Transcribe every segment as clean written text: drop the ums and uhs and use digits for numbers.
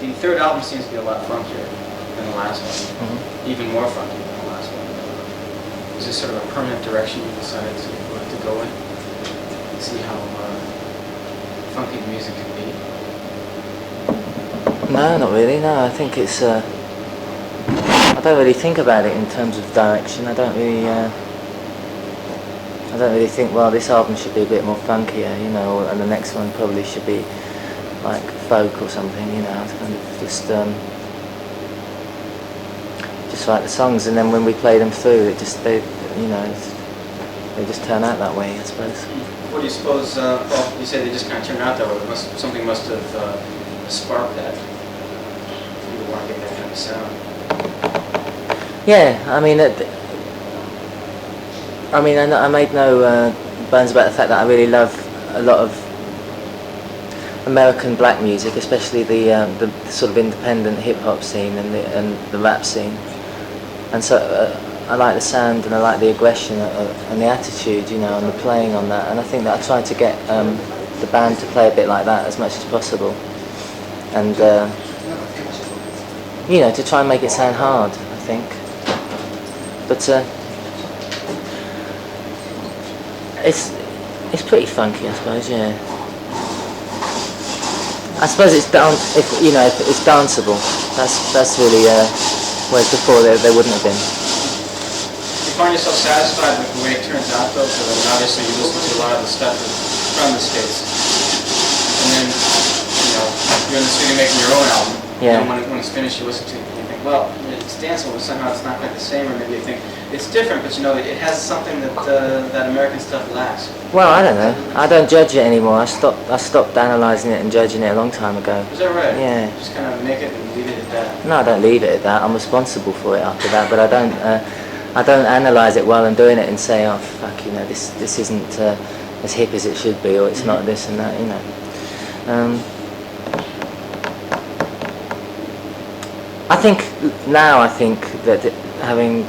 the third album seems to be a lot funkier than the last one, even more funky than the last one. Is this sort of a permanent direction you decided to go in? See how funky the music can be? No, not really. No, I think it's. I don't really think about it in terms of direction. I don't really think. Well, this album should be a bit more funkier, you know, and the next one probably should be like folk or something. You know, it's kind of just like the songs, and then when we play them through, they just turn out that way, I suppose. What do you suppose? Well, you said they just kind of turned out that way. Something must have sparked that. You want to get that kind of sound. Yeah, I made no bones about the fact that I really love a lot of American black music, especially the sort of independent hip hop scene and the rap scene, and so I like the sound and I like the aggression and the attitude, you know, and the playing on that. And I think that I tried to get the band to play a bit like that as much as possible, and you know, to try and make it sound hard, I think. But it's pretty funky, I suppose. Yeah. I suppose it's it's danceable. That's really whereas before they wouldn't have been. Do you find yourself satisfied with the way it turns out, though? Because I mean, obviously you listen to a lot of the stuff from the States, and then you're in the studio making your own album. Yeah. And when it's finished, you listen to it and you think, well, it's danceable, but somehow it's not quite the same, or maybe you think it's different, but it has something that that American stuff lacks. Well, I don't know. I don't judge it anymore. I stopped analysing it and judging it a long time ago. Is that right? Yeah. Just kind of make it and leave it at that. No, I don't leave it at that. I'm responsible for it after that, but I don't analyse it while I'm doing it and say, oh fuck, this isn't as hip as it should be, or it's not this and that, you know. I think that having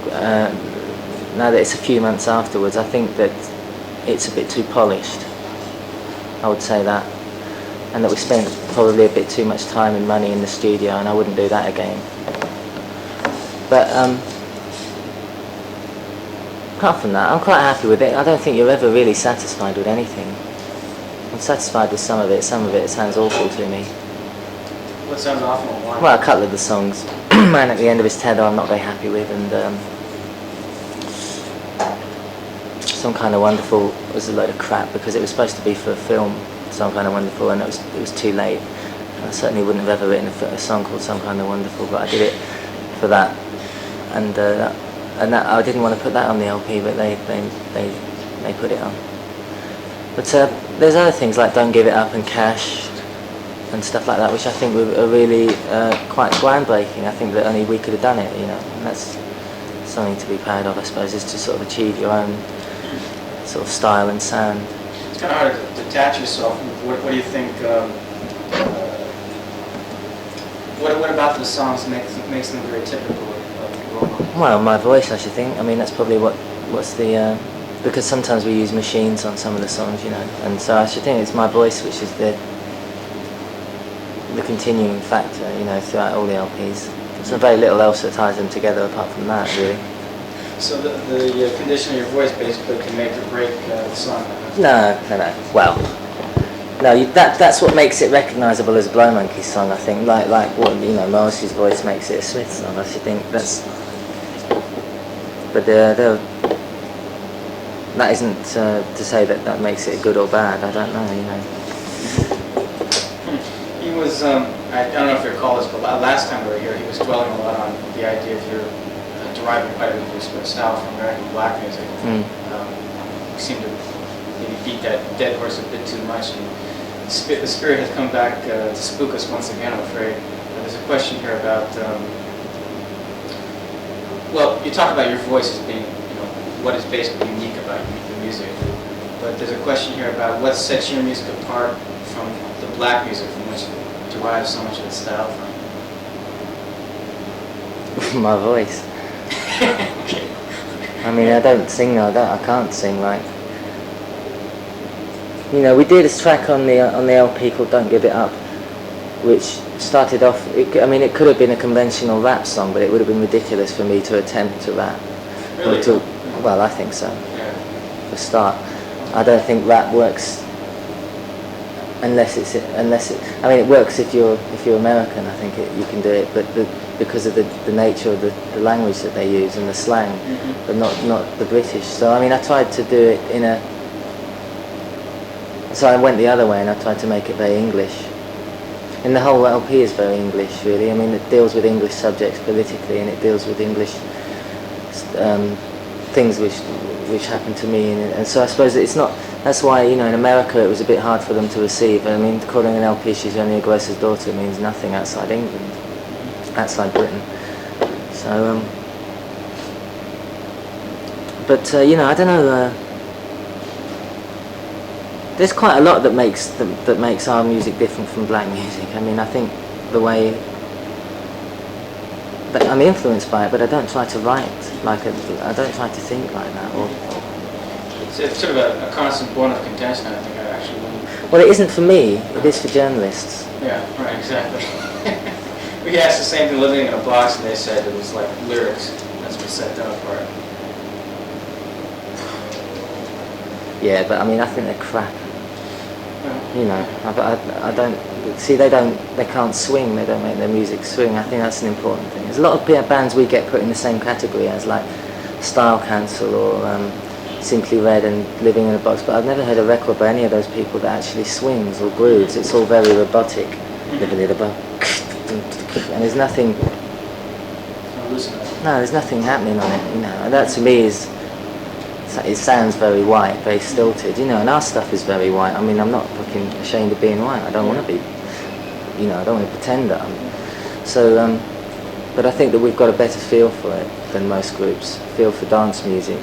now that it's a few months afterwards, I think that it's a bit too polished. I would say that, and that we spent probably a bit too much time and money in the studio, and I wouldn't do that again. But apart from that, I'm quite happy with it. I don't think you're ever really satisfied with anything. I'm satisfied with some of it. Some of it sounds awful to me. What sounds awful? Why? Well, a couple of the songs, Man at the End of His Tether, I'm not very happy with, and Some Kind of Wonderful was a load of crap because it was supposed to be for a film, Some Kind of Wonderful, and it was too late. I certainly wouldn't have ever written a song called Some Kind of Wonderful, but I did it for that, and that I didn't want to put that on the LP, but they put it on. But there's other things like Don't Give It Up and Cash and stuff like that, which I think are really quite groundbreaking. I think that only we could have done it, you know, and that's something to be proud of, I suppose, is to sort of achieve your own sort of style and sound. It's kind of hard to detach yourself. What do you think? What about the songs makes them very typical of Roma? Well, my voice, I should think. I mean, that's probably what's the because sometimes we use machines on some of the songs, you know, and so I should think it's my voice which is the continuing factor, you know, throughout all the LPs. There's very little else that ties them together apart from that, really. So the condition of your voice basically can make or break the song? No. Well, no, that's what makes it recognisable as a Blow Monkeys song, I think. Like what, you know, Morrissey's voice makes it a Smith song. I should think that's. But that isn't to say that makes it good or bad. I don't know, you know. He was, I don't know if you recall this, but last time we were here, he was dwelling a lot on the idea of your deriving quite a bit of your style from American black music. You seem to maybe beat that dead horse a bit too much, and the spirit has come back to spook us once again, I'm afraid. There's a question here about, well, you talk about your voice as being, you know, what is basically unique about the music, but there's a question here about what sets your music apart from the black music from which it derives so much of its style from. My voice. Okay. I mean, I don't sing like that. I can't sing like. You know, we did this track on the LP called "Don't Give It Up," which started off. I mean, it could have been a conventional rap song, but it would have been ridiculous for me to attempt to rap. Really? Well, I think so. Yeah. For a start, I don't think rap works unless it. I mean, it works if you're American. I think you can do it, but because of the nature of the language that they use and the slang, but not the British. So I mean, I tried to do it in a. So I went the other way and I tried to make it very English. And the whole LP is very English, really. I mean, it deals with English subjects politically, and it deals with English things which happened to me. And so I suppose it's not. That's why, in America it was a bit hard for them to receive. I mean, calling an LP "She's Only a Grocer's Daughter" means nothing outside England, outside Britain. So, but I don't know. There's quite a lot that makes our music different from black music. I mean, I think the way that I'm influenced by it, but I don't try to write I don't try to think like that. It's sort of a constant bone of contention, I think, actually. Well, it isn't for me. It is for journalists. Yeah, right, exactly. We asked the same thing living in a box, and they said it was like lyrics. That's what set them apart. Yeah, but I mean, I think they're crap. Yeah. I don't see. They can't swing. They don't make their music swing. I think that's an important thing. There's a lot of bands we get put in the same category as like Style Cancel or Simply Red and Living in a Box, but I've never heard a record by any of those people that actually swings or grooves. It's all very robotic. Living in a Box, and there's nothing. No, there's nothing happening on it. And that to me is. It sounds very white, very stilted, and our stuff is very white. I mean, I'm not fucking ashamed of being white. I don't want to be, I don't want to pretend that I'm. So, but I think that we've got a better feel for it than most groups. Feel for dance music,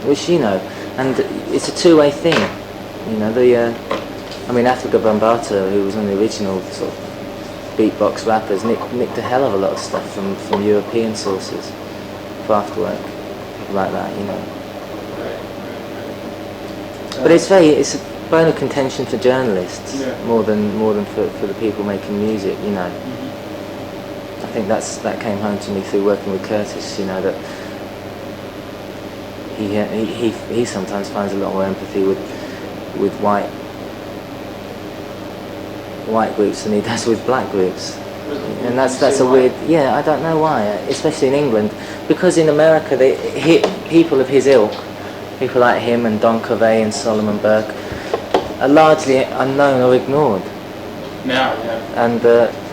which and it's a two-way thing. I mean, Africa Bambaataa, who was one of the original sort of beatbox rappers, nicked a hell of a lot of stuff from European sources, Kraftwerk, like that, But it's a bone of contention for journalists more than for the people making music. I think that came home to me through working with Curtis. That he sometimes finds a lot more empathy with white groups than he does with black groups. And that's a weird. Yeah, I don't know why, especially in England, because in America people of his ilk. People like him and Don Covey and Solomon Burke are largely unknown or ignored. Yeah. And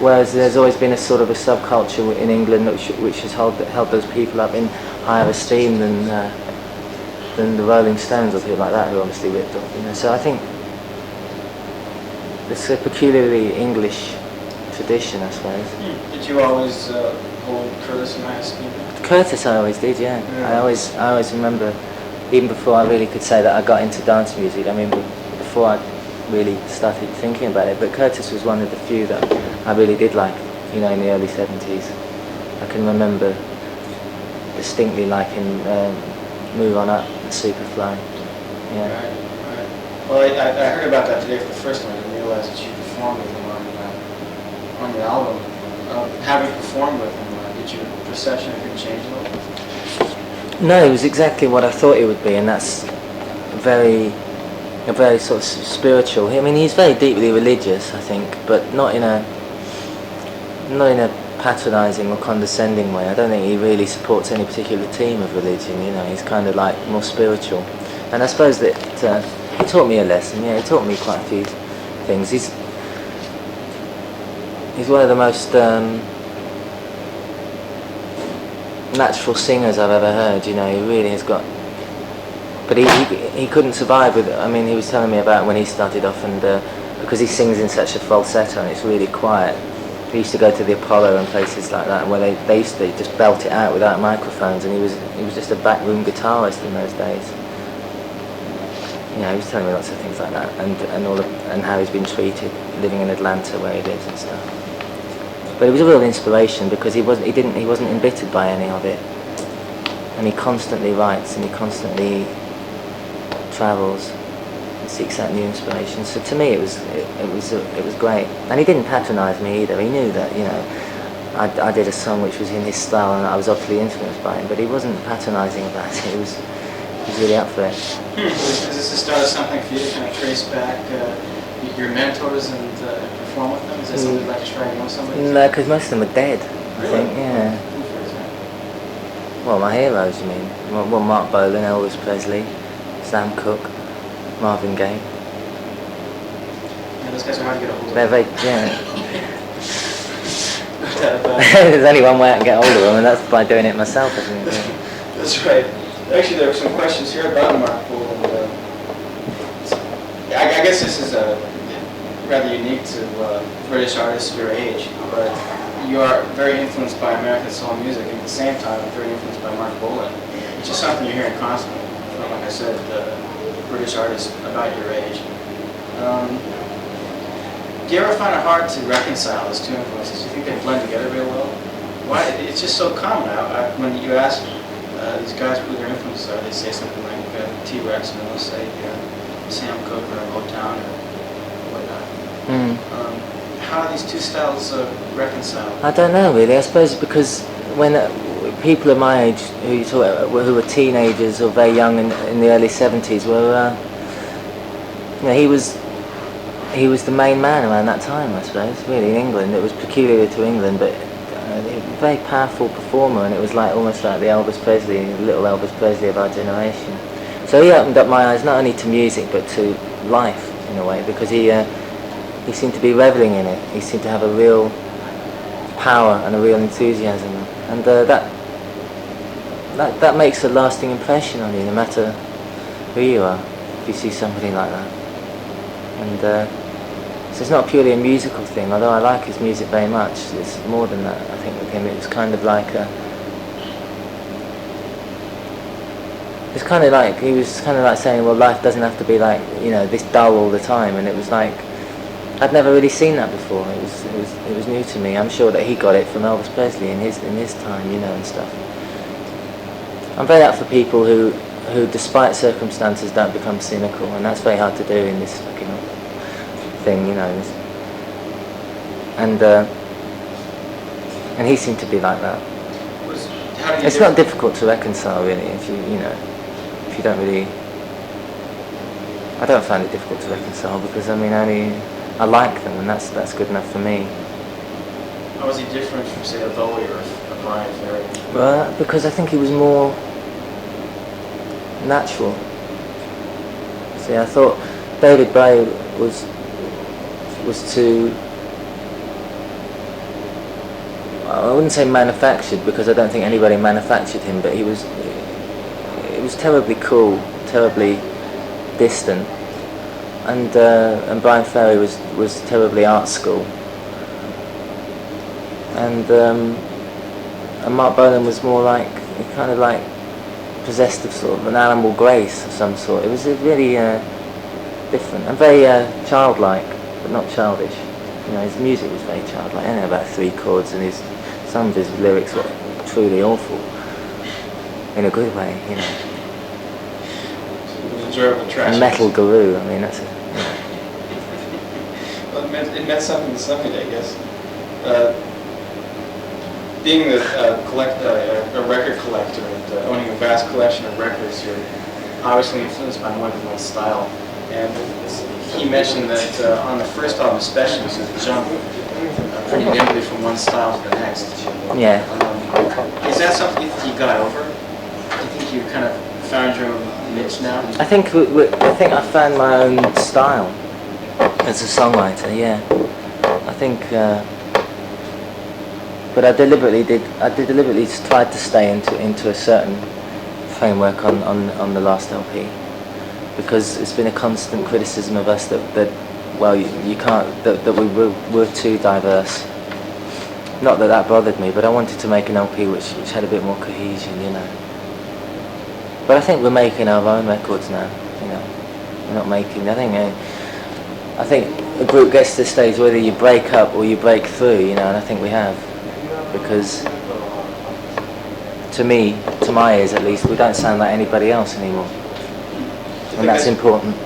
whereas there's always been a sort of a subculture in England which has held those people up in higher esteem than the Rolling Stones or people like that who obviously ripped off. So I think it's a peculiarly English tradition, I suppose. Did you always hold Curtis in high esteem? Curtis, I always did. Yeah. I always remember. Even before I really could say that I got into dance music, I mean, before I really started thinking about it, but Curtis was one of the few that I really did like, in the early 70s. I can remember distinctly liking Move On Up and Superfly. Yeah. Right. Well, I heard about that today for the first time. I didn't realize that you performed with him on the album. Having performed with him, did your perception of him change a little? No, it was exactly what I thought it would be, and that's a very sort of spiritual. I mean, he's very deeply religious, I think, but not in a patronising or condescending way. I don't think he really supports any particular team of religion. He's kind of like more spiritual, and I suppose that he taught me a lesson. Yeah, he taught me quite a few things. He's one of the most natural singers I've ever heard. He really has got. But he couldn't survive with it. I mean, he was telling me about when he started off, and because he sings in such a falsetto and it's really quiet. He used to go to the Apollo and places like that where they used to just belt it out without microphones, and he was just a backroom guitarist in those days. He was telling me lots of things like that, and how he's been treated living in Atlanta where he lives and stuff. But it was a real inspiration because he wasn't embittered by any of it, and he constantly writes and he constantly travels. seeks out new inspiration. So to me, it was great. And he didn't patronise me either. He knew that, you know, I did a song which was in his style, and I was obviously influenced by him. But he wasn't patronising about it. He was really up for it. Is this the start of something for you to kind of trace back your mentors and perform with them? Is that something you'd like to try again with somebody? No, because most of them are dead. Really? I think, yeah. Who, for example? Well, my heroes, you mean? Well, Mark Bolan, Elvis Presley, Sam Cooke, Marvin Gaye. Yeah, those guys are hard to get a hold of. They're very, yeah. But, There's only one way I can get hold of them, and that's by doing it myself, I think. Yeah. that's right. Actually, there are some questions here about Mark Bolan. I guess this is rather unique to British artists of your age, but you are very influenced by American soul music, and at the same time, very influenced by Mark Bolan, which is something you're hearing constantly from, like I said, British artists about your age. Do you ever find it hard to reconcile those two influences? Do you think they blend together real well? Why? It's just so common. When you ask these guys who their influences are, they say something like T-Rex, and they'll say Sam Cooke or Motown or whatnot. How are these two styles reconciled? I don't know really. I suppose because when people of my age who were teenagers or very young in the early 70s were, you know, he was the main man around that time, I suppose. Really, in England, it was peculiar to England, but a very powerful performer, and it was like almost like the Elvis Presley, little Elvis Presley of our generation. So he opened up my eyes not only to music but to life in a way, because he seemed to be reveling in it. He seemed to have a real power and a real enthusiasm, and that makes a lasting impression on you, no matter who you are, if you see somebody like that. And so it's not purely a musical thing, although I like his music very much. It's more than that, I think, with him. It was kind of like he was kind of like saying, well, life doesn't have to be like, you know, this dull all the time. And it was like, I'd never really seen that before. It was new to me. I'm sure that he got it from Elvis Presley in his time, you know, and stuff. I'm very up for people who despite circumstances don't become cynical, and that's very hard to do in this fucking thing, you know. And he seemed to be like that. It's not difficult to reconcile, really, if you don't really. I don't find it difficult to reconcile because I like them, and that's good enough for me. How was he different from, say, a Bowie or a Bryan Ferry? Well, because I think he was more natural. See, I thought David Bowie was too, I wouldn't say manufactured, because I don't think anybody manufactured him, but he was terribly cool, terribly distant, and Bryan Ferry was terribly art school, and Mark Bolan was more like, kind of like possessed of sort of an animal grace of some sort. It was really different and very childlike, but not childish. You know, his music was very childlike. I know about 3 chords, and some of his lyrics were truly awful, in a good way, you know. Enjoyable trash. Metal guru. I mean, that's. Well, it meant something to somebody, I guess. Being a record collector and owning a vast collection of records, you're obviously influenced by more than one style. And he mentioned that on the first album especially, he would jump pretty nimbly from one style to the next. Yeah. Is that something you think you got over? Do you think you kind of found your own niche now? I think I found my own style as a songwriter. Yeah. I think. But I deliberately tried to stay into a certain framework on the last LP, because it's been a constant criticism of us that you can't, that we were too diverse. Not that bothered me, but I wanted to make an LP which had a bit more cohesion, you know. But I think we're making our own records now, you know. We're not making. I think a group gets to the stage whether you break up or you break through, you know, and I think we have. Because to me, to my ears at least, we don't sound like anybody else anymore, and that's important.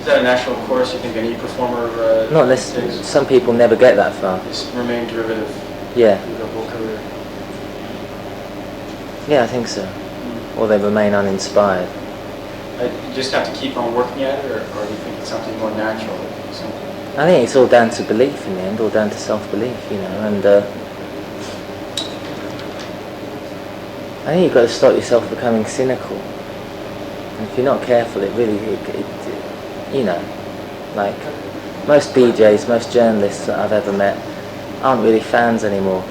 that an actual course you think any performer Not unless takes? some people never get that far. Just remain derivative Yeah, through the whole career. yeah, I think so. Or they remain uninspired. You just have to keep on working at it, or do you think it's something more natural? Something? I think it's all down to belief in the end, all down to self-belief, you know, and I think you've got to stop yourself becoming cynical. And if you're not careful, it really, you know, like most DJs, most journalists that I've ever met aren't really fans anymore.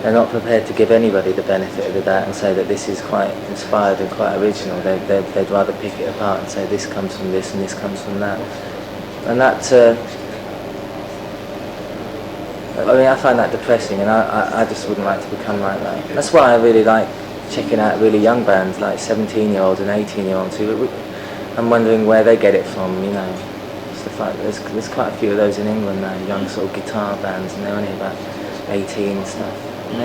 They're not prepared to give anybody the benefit of the doubt and say that this is quite inspired and quite original. They'd rather pick it apart and say this comes from this and this comes from that. And that, I mean, I find that depressing, and I just wouldn't like to become like that. That's why I really like checking out really young bands, like 17-year-olds and 18-year-olds, who I'm wondering where they get it from, you know. Stuff like there's quite a few of those in England now, young sort of guitar bands, and they're only about 18 and stuff. And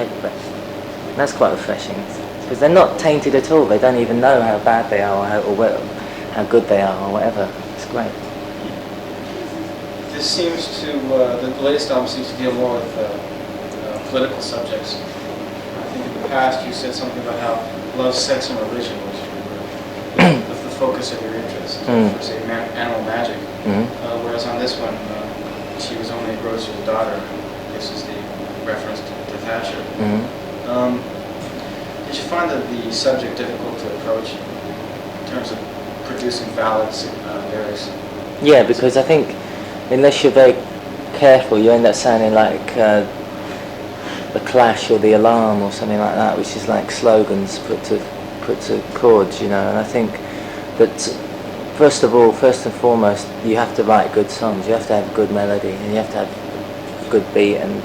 that's quite refreshing, because they're not tainted at all. They don't even know how bad they are, or how good they are, or whatever. It's great. This seems to, the latest album seems to deal more with political subjects. I think in the past you said something about how love, sex, and religion was the focus of your interest, for say Animal Magic. Whereas on this one, She Was Only a Grocer's Daughter, this is the reference to Thatcher. Did you find that the subject difficult to approach in terms of producing valid lyrics? Yeah, because I think unless you're very careful, you end up sounding like the Clash or the Alarm or something like that, which is like slogans put to chords, you know. And I think that first and foremost, you have to write good songs. You have to have good melody, and you have to have a good beat, and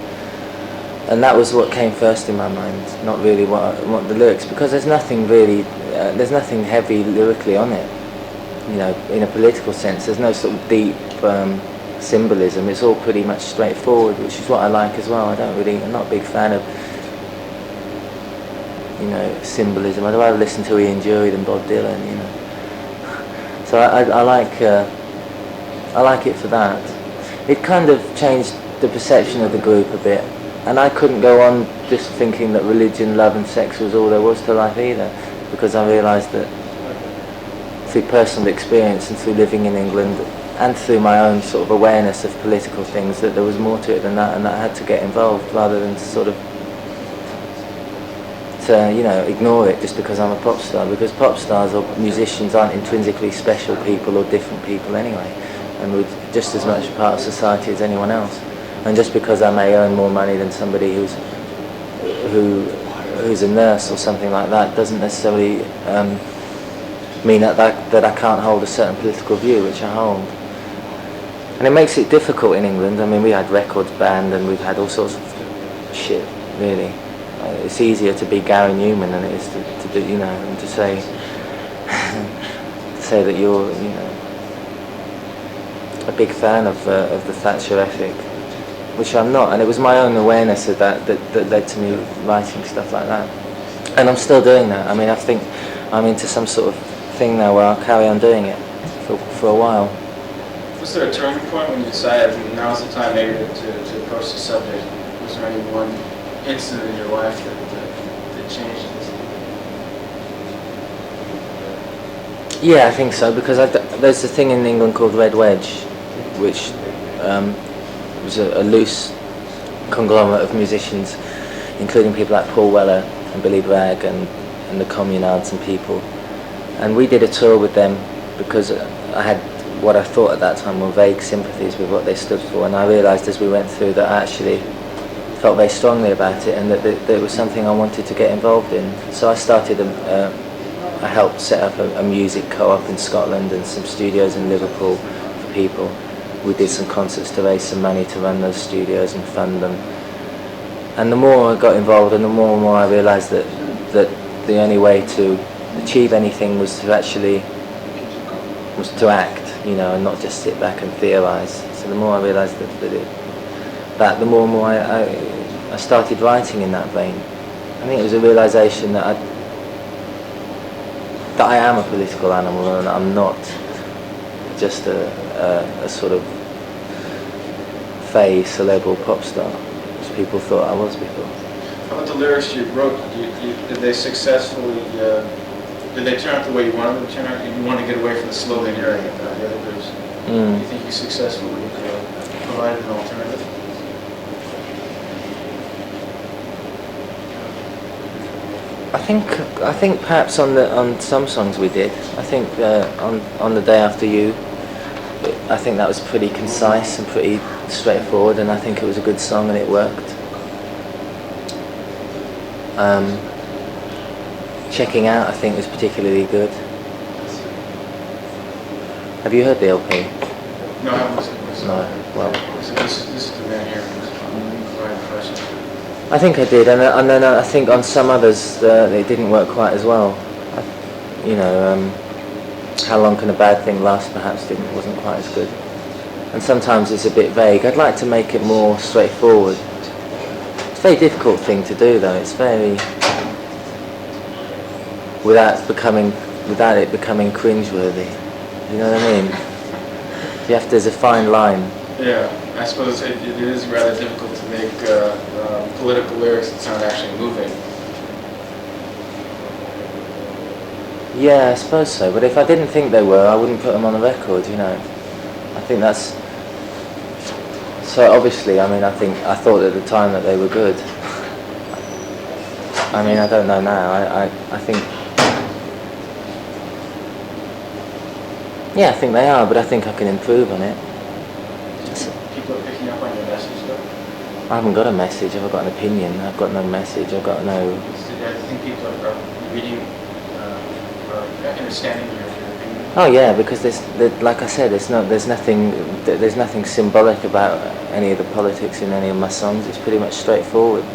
that was what came first in my mind, not really what the lyrics, because there's nothing really, there's nothing heavy lyrically on it, you know, in a political sense. There's no sort of deep symbolism. It's all pretty much straightforward, which is what I like as well. I'm not a big fan of, you know, symbolism. I'd rather listen to Ian Dury than Bob Dylan, you know. So I like it for that. It kind of changed the perception of the group a bit. And I couldn't go on just thinking that religion, love and sex was all there was to life either, because I realised that through personal experience and through living in England and through my own sort of awareness of political things, that there was more to it than that, and that I had to get involved rather than to, you know, ignore it just because I'm a pop star, because pop stars or musicians aren't intrinsically special people or different people anyway, and we're just as much a part of society as anyone else. And just because I may earn more money than somebody who's a nurse or something like that doesn't necessarily mean that I can't hold a certain political view, which I hold. And it makes it difficult in England. I mean, we had records banned and we've had all sorts of shit, really. It's easier to be Gary Newman than it is to do, you know, and to say that you're, you know, a big fan of the Thatcher ethic, which I'm not. And it was my own awareness of that led to me writing stuff like that. And I'm still doing that. I mean, I think I'm into some sort of thing now where I'll carry on doing it for a while. Was there a turning point when you decided now's the time maybe to approach the subject? Was there any one incident in your life that changed it? Yeah, I think so, because there's a thing in England called Red Wedge, which was a loose conglomerate of musicians, including people like Paul Weller and Billy Bragg and the Communards and people. And we did a tour with them because I had what I thought at that time were vague sympathies with what they stood for, and I realised as we went through that I actually felt very strongly about it, and that it was something I wanted to get involved in. So I started, I helped set up a music co-op in Scotland and some studios in Liverpool for people. We did some concerts to raise some money to run those studios and fund them. And the more I got involved, and the more I realised that the only way to achieve anything was to act, you know, and not just sit back and theorise. So the more I realised that the more and more I started writing in that vein. I think it was a realisation that I am a political animal and I'm not just a sort of fey celebral pop star, as people thought I was before. How about the lyrics you wrote? Did they successfully, did they turn out the way you wanted them to turn out? You want to get away from the slow linearity of the other groups. Do you think you successfully provided an alternative? I think perhaps on some songs we did. I think on The Day After You, I think that was pretty concise and pretty straightforward, and I think it was a good song and it worked. Checking Out, I think, was particularly good. Have you heard the LP? No, I haven't listened to this. No, well. This is the man here who's providing the question. I think I did, and then I think on some others they didn't work quite as well. How Long Can a Bad Thing Last perhaps wasn't quite as good. And sometimes it's a bit vague. I'd like to make it more straightforward. It's a very difficult thing to do though. It's very, without it becoming cringeworthy. You know what I mean? There's a fine line. Yeah, I suppose it is rather difficult to make political lyrics that sound actually moving. Yeah, I suppose so. But if I didn't think they were, I wouldn't put them on the record. I think that's. So obviously, I thought at the time that they were good. I don't know now. I think. Yeah, I think they are, but I think I can improve on it. People are picking up on your message though? I haven't got a message, I've got an opinion, I've got no message, I've got no... I think people are reading, or understanding your opinion. Oh yeah, because like I said, there's nothing symbolic about any of the politics in any of my songs. It's pretty much straightforward.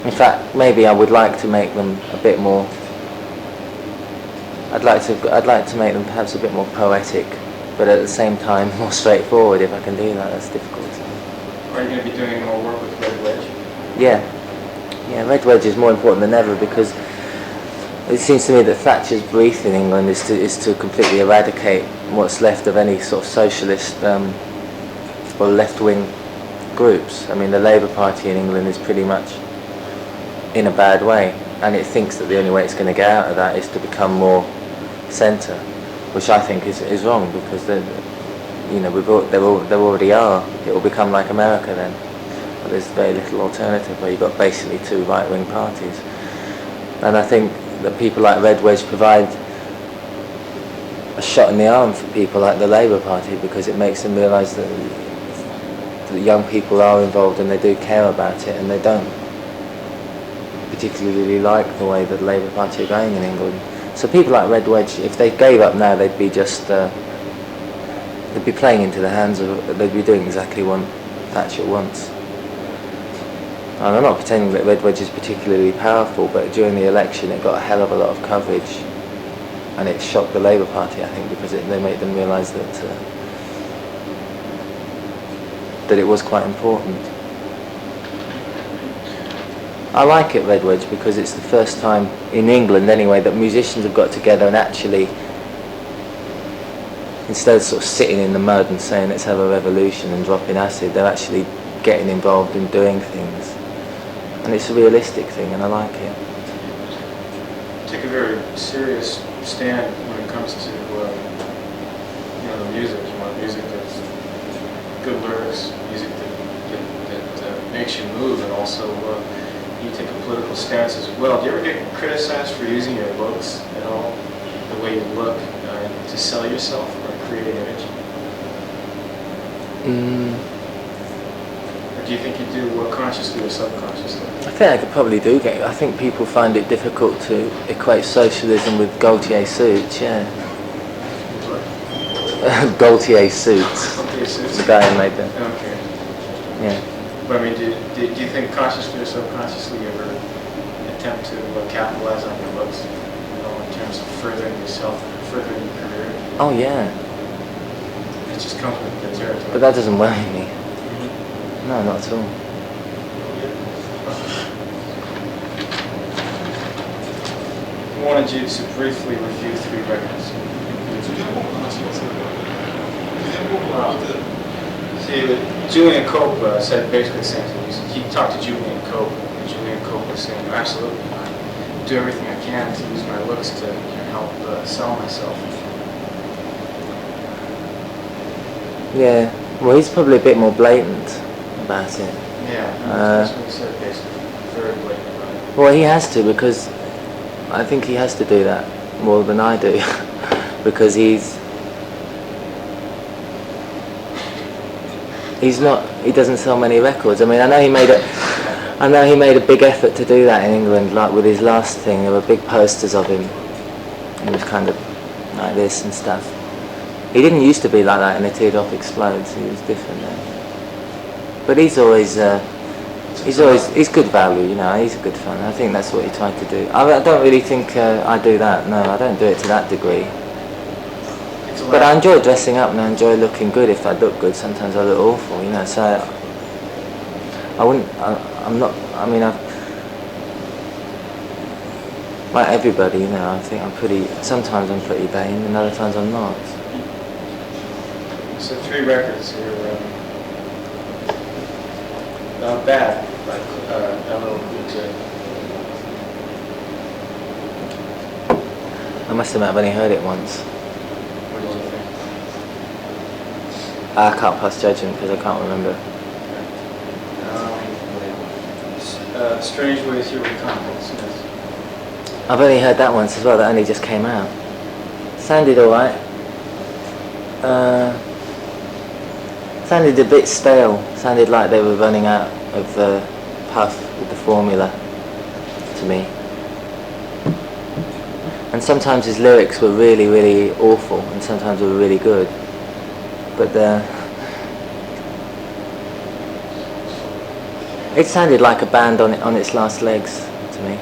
In fact, maybe I would like to make them a bit more... I'd like to make them perhaps a bit more poetic, but at the same time more straightforward. If I can do that, that's difficult. Are you going to be doing more work with Red Wedge? Yeah, Red Wedge is more important than ever because it seems to me that Thatcher's brief in England is to completely eradicate what's left of any sort of socialist or left-wing groups. The Labour Party in England is pretty much in a bad way, and it thinks that the only way it's going to get out of that is to become more centre, which I think is wrong because they already are. It will become like America then. But there's very little alternative where you've got basically two right-wing parties. And I think that people like Red Wedge provide a shot in the arm for people like the Labour Party because it makes them realise that young people are involved and they do care about it, and they don't particularly like the way that the Labour Party are going in England. So people like Red Wedge, if they gave up now, they'd be just they'd be playing into the hands of, they'd be doing exactly what Thatcher wants. And I'm not pretending that Red Wedge is particularly powerful, but during the election it got a hell of a lot of coverage, and it shocked the Labour Party, I think, because they made them realise that it was quite important. I like it, Red Wedge, because it's the first time in England anyway that musicians have got together and actually, instead of sort of sitting in the mud and saying let's have a revolution and dropping acid, they're actually getting involved in doing things. And it's a realistic thing, and I like it. Take a very serious stand when it comes to the music. You want music that's good lyrics, music that makes you move, and also you take a political stance as well. Do you ever get criticized for using your looks at all, the way you look, to sell yourself or create an image? Or do you think you do consciously or subconsciously? I think I could probably do get. I think people find it difficult to equate socialism with Gaultier suits. Yeah. Gaultier suits. Okay, so The guy who made them. Okay. Yeah. But do you think consciously or subconsciously you ever attempt to capitalize on your looks, in terms of furthering yourself, furthering your career? Oh yeah. It just comes with the territory. But that doesn't worry me. No, not at all. I wanted you to briefly review 3 records. Wow. See, Julian Cope said basically the same thing. He talked to Julian Cope, and Julian Cope was saying, absolutely, I do everything I can to use my looks to help sell myself. Yeah, well, he's probably a bit more blatant about it. Yeah, that's what he said basically. Very blatant about it. Well, he has to, because I think he has to do that more than I do, because he doesn't sell many records. I mean, I know he made a big effort to do that in England, like with his last thing. There were big posters of him. He was kind of like this and stuff. He didn't used to be like that in The Teardrop Explodes. He was different then. But he's good value, you know. He's a good fan. I think that's what he tried to do. I don't really think I do that. No, I don't do it to that degree. But I enjoy dressing up and I enjoy looking good. If I look good, sometimes I look awful, you know. So like everybody, you know. I think sometimes I'm pretty vain and other times I'm not. So 3 records here. Not bad, like LL Cool J. I must admit I've only heard it once. What did you think? I can't pass judgment because I can't remember. Strange Ways Here We Come, Smith. I've only heard that once as well. That only just came out. Sounded alright. Sounded a bit stale. Sounded like they were running out of the puff with the formula to me. And sometimes his lyrics were really, really awful, and sometimes were really good. But it sounded like a band on its last legs to me.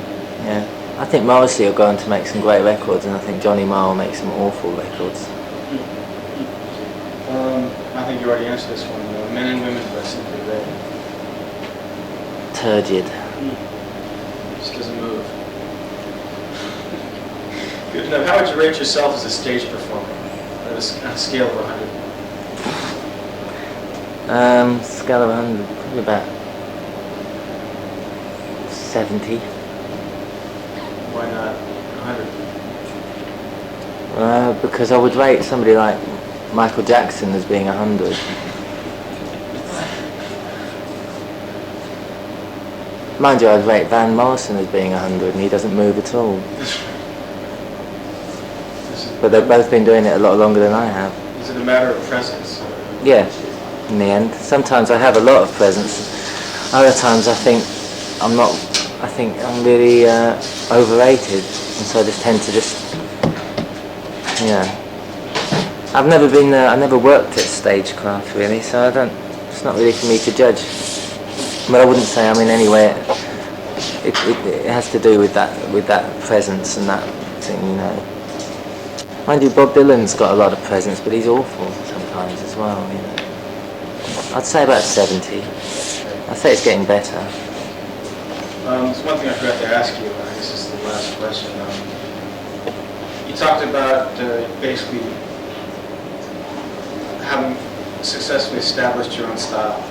Yeah. I think Morrissey will go on to make some great records, and I think Johnny Marr will make some awful records. I think you already answered this one. Men and Women by Simply Red. Turgid. Just doesn't move. Good enough. How would you rate yourself as a stage performer on a scale of 100? Scale of 100, probably about 70. Why not 100? Because I would rate somebody like Michael Jackson as being 100. Mind you, I'd rate Van Morrison as being 100, and he doesn't move at all. But they've both been doing it a lot longer than I have. Is it a matter of presence? Yeah, in the end. Sometimes I have a lot of presence. Other times I think I'm really overrated, and so I just tend to I've never been I never worked at stagecraft really, so it's not really for me to judge. But I wouldn't say I'm in any way. It has to do with that presence and that thing, you know. Mind you, Bob Dylan's got a lot of presence, but he's awful sometimes as well, you know. I'd say about 70. I'd say it's getting better. There's one thing I forgot to ask you, and this is the last question. You talked about basically having successfully established your own style.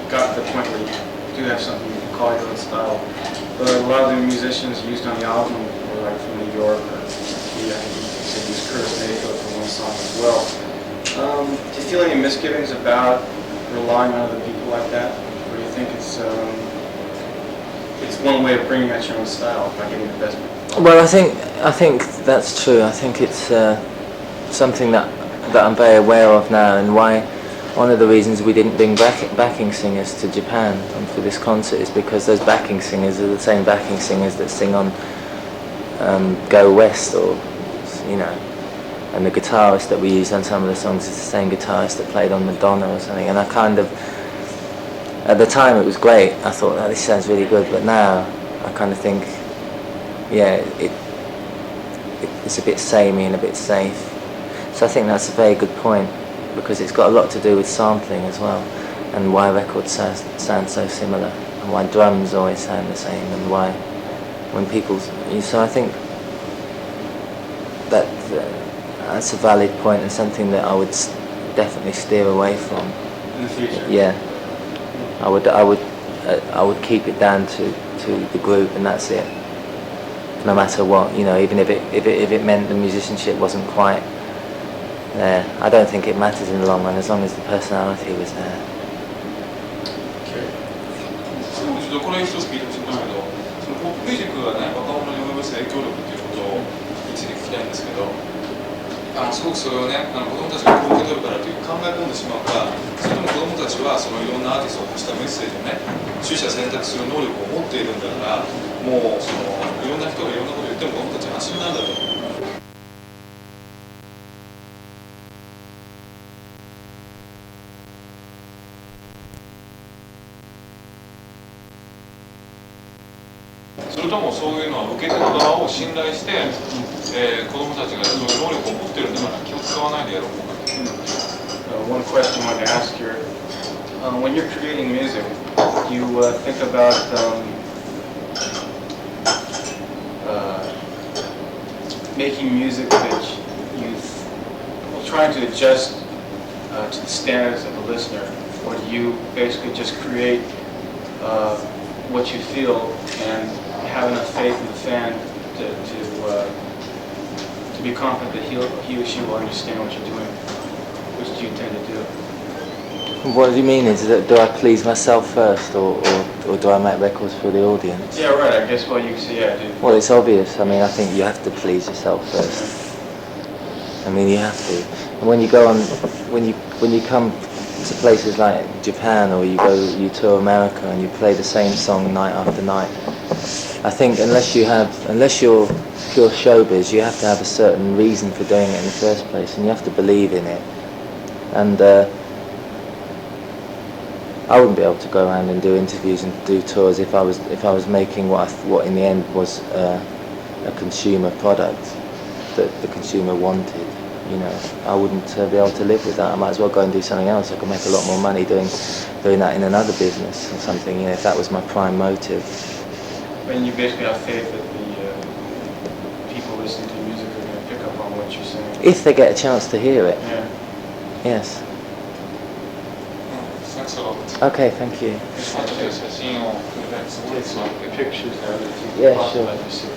Got to the point where you do have something you can call your own style. But a lot of the musicians used on the album were like from New York, or you used Curtis Mayfield for one song as well. Do you feel any misgivings about relying on other people like that? Or do you think it's one way of bringing out your own style by getting the best? Well, I think that's true. I think it's something that I'm very aware of now, and why one of the reasons we didn't bring backing singers to Japan for this concert is because those backing singers are the same backing singers that sing on Go West, or you know, and the guitarist that we used on some of the songs is the same guitarist that played on Madonna or something. And I kind of, at the time it was great. I thought, oh, this sounds really good, but now I kind of think, yeah, it's a bit samey and a bit safe. So I think that's a very good point, because it's got a lot to do with sampling as well, and why records sound so similar, and why drums always sound the same, and why when people... So I think that that's a valid point and something that I would definitely steer away from. in the future? Yeah, I would keep it down to the group and that's it. No matter what, you know, even if it meant the musicianship wasn't quite there. I don't think it matters in the long run as long as the personality was there. ちょっとこれ一つ聞いてほしいんですけど、そのポップミュージックがね、若者に及ぼす影響力っていうことについて聞きたいんですけど、すごくそれをね、子供たちがこう受け取るからという考え込んでしまうか、それとも子供たちはそのいろんなアーティストを発したメッセージをね、取捨選択する能力を持っているんだから、もうそのいろんな人がいろんなことを言っても子供たちは安心なんだと。それともそういうのは受け手の側を信頼して、子供たちがそういう能力を持ってるんだから気を使わないでやろうか。One question I wanted to ask you, when you're creating music, do you think about making music that trying to adjust to the standards of the listener, or do you basically just create what you feel and have enough faith in the fan to be confident that he or she will understand what you're doing? Which do you tend to do? What do you mean? Is that do I please myself first, or do I make records for the audience? Yeah, right. I guess you can say, yeah, dude. Well, it's obvious. I mean, I think you have to please yourself first. I mean, you have to. And when you go on, when you come to places like Japan or you tour America and you play the same song night after night, I think unless you're pure showbiz, you have to have a certain reason for doing it in the first place, and you have to believe in it. And I wouldn't be able to go around and do interviews and do tours if I was making what in the end was a consumer product that the consumer wanted. You know, I wouldn't be able to live with that. I might as well go and do something else. I could make a lot more money doing that in another business or something. You know, if that was my prime motive. And you basically have faith that the people listening to your music are going to pick up on what you're saying. If they get a chance to hear it. Yeah. Yes. Thanks a lot. Okay, thank you. Just want to take 写真をくれたりすごい座って。 Pictures now that you Yeah, sure. let you sit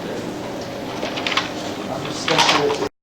there.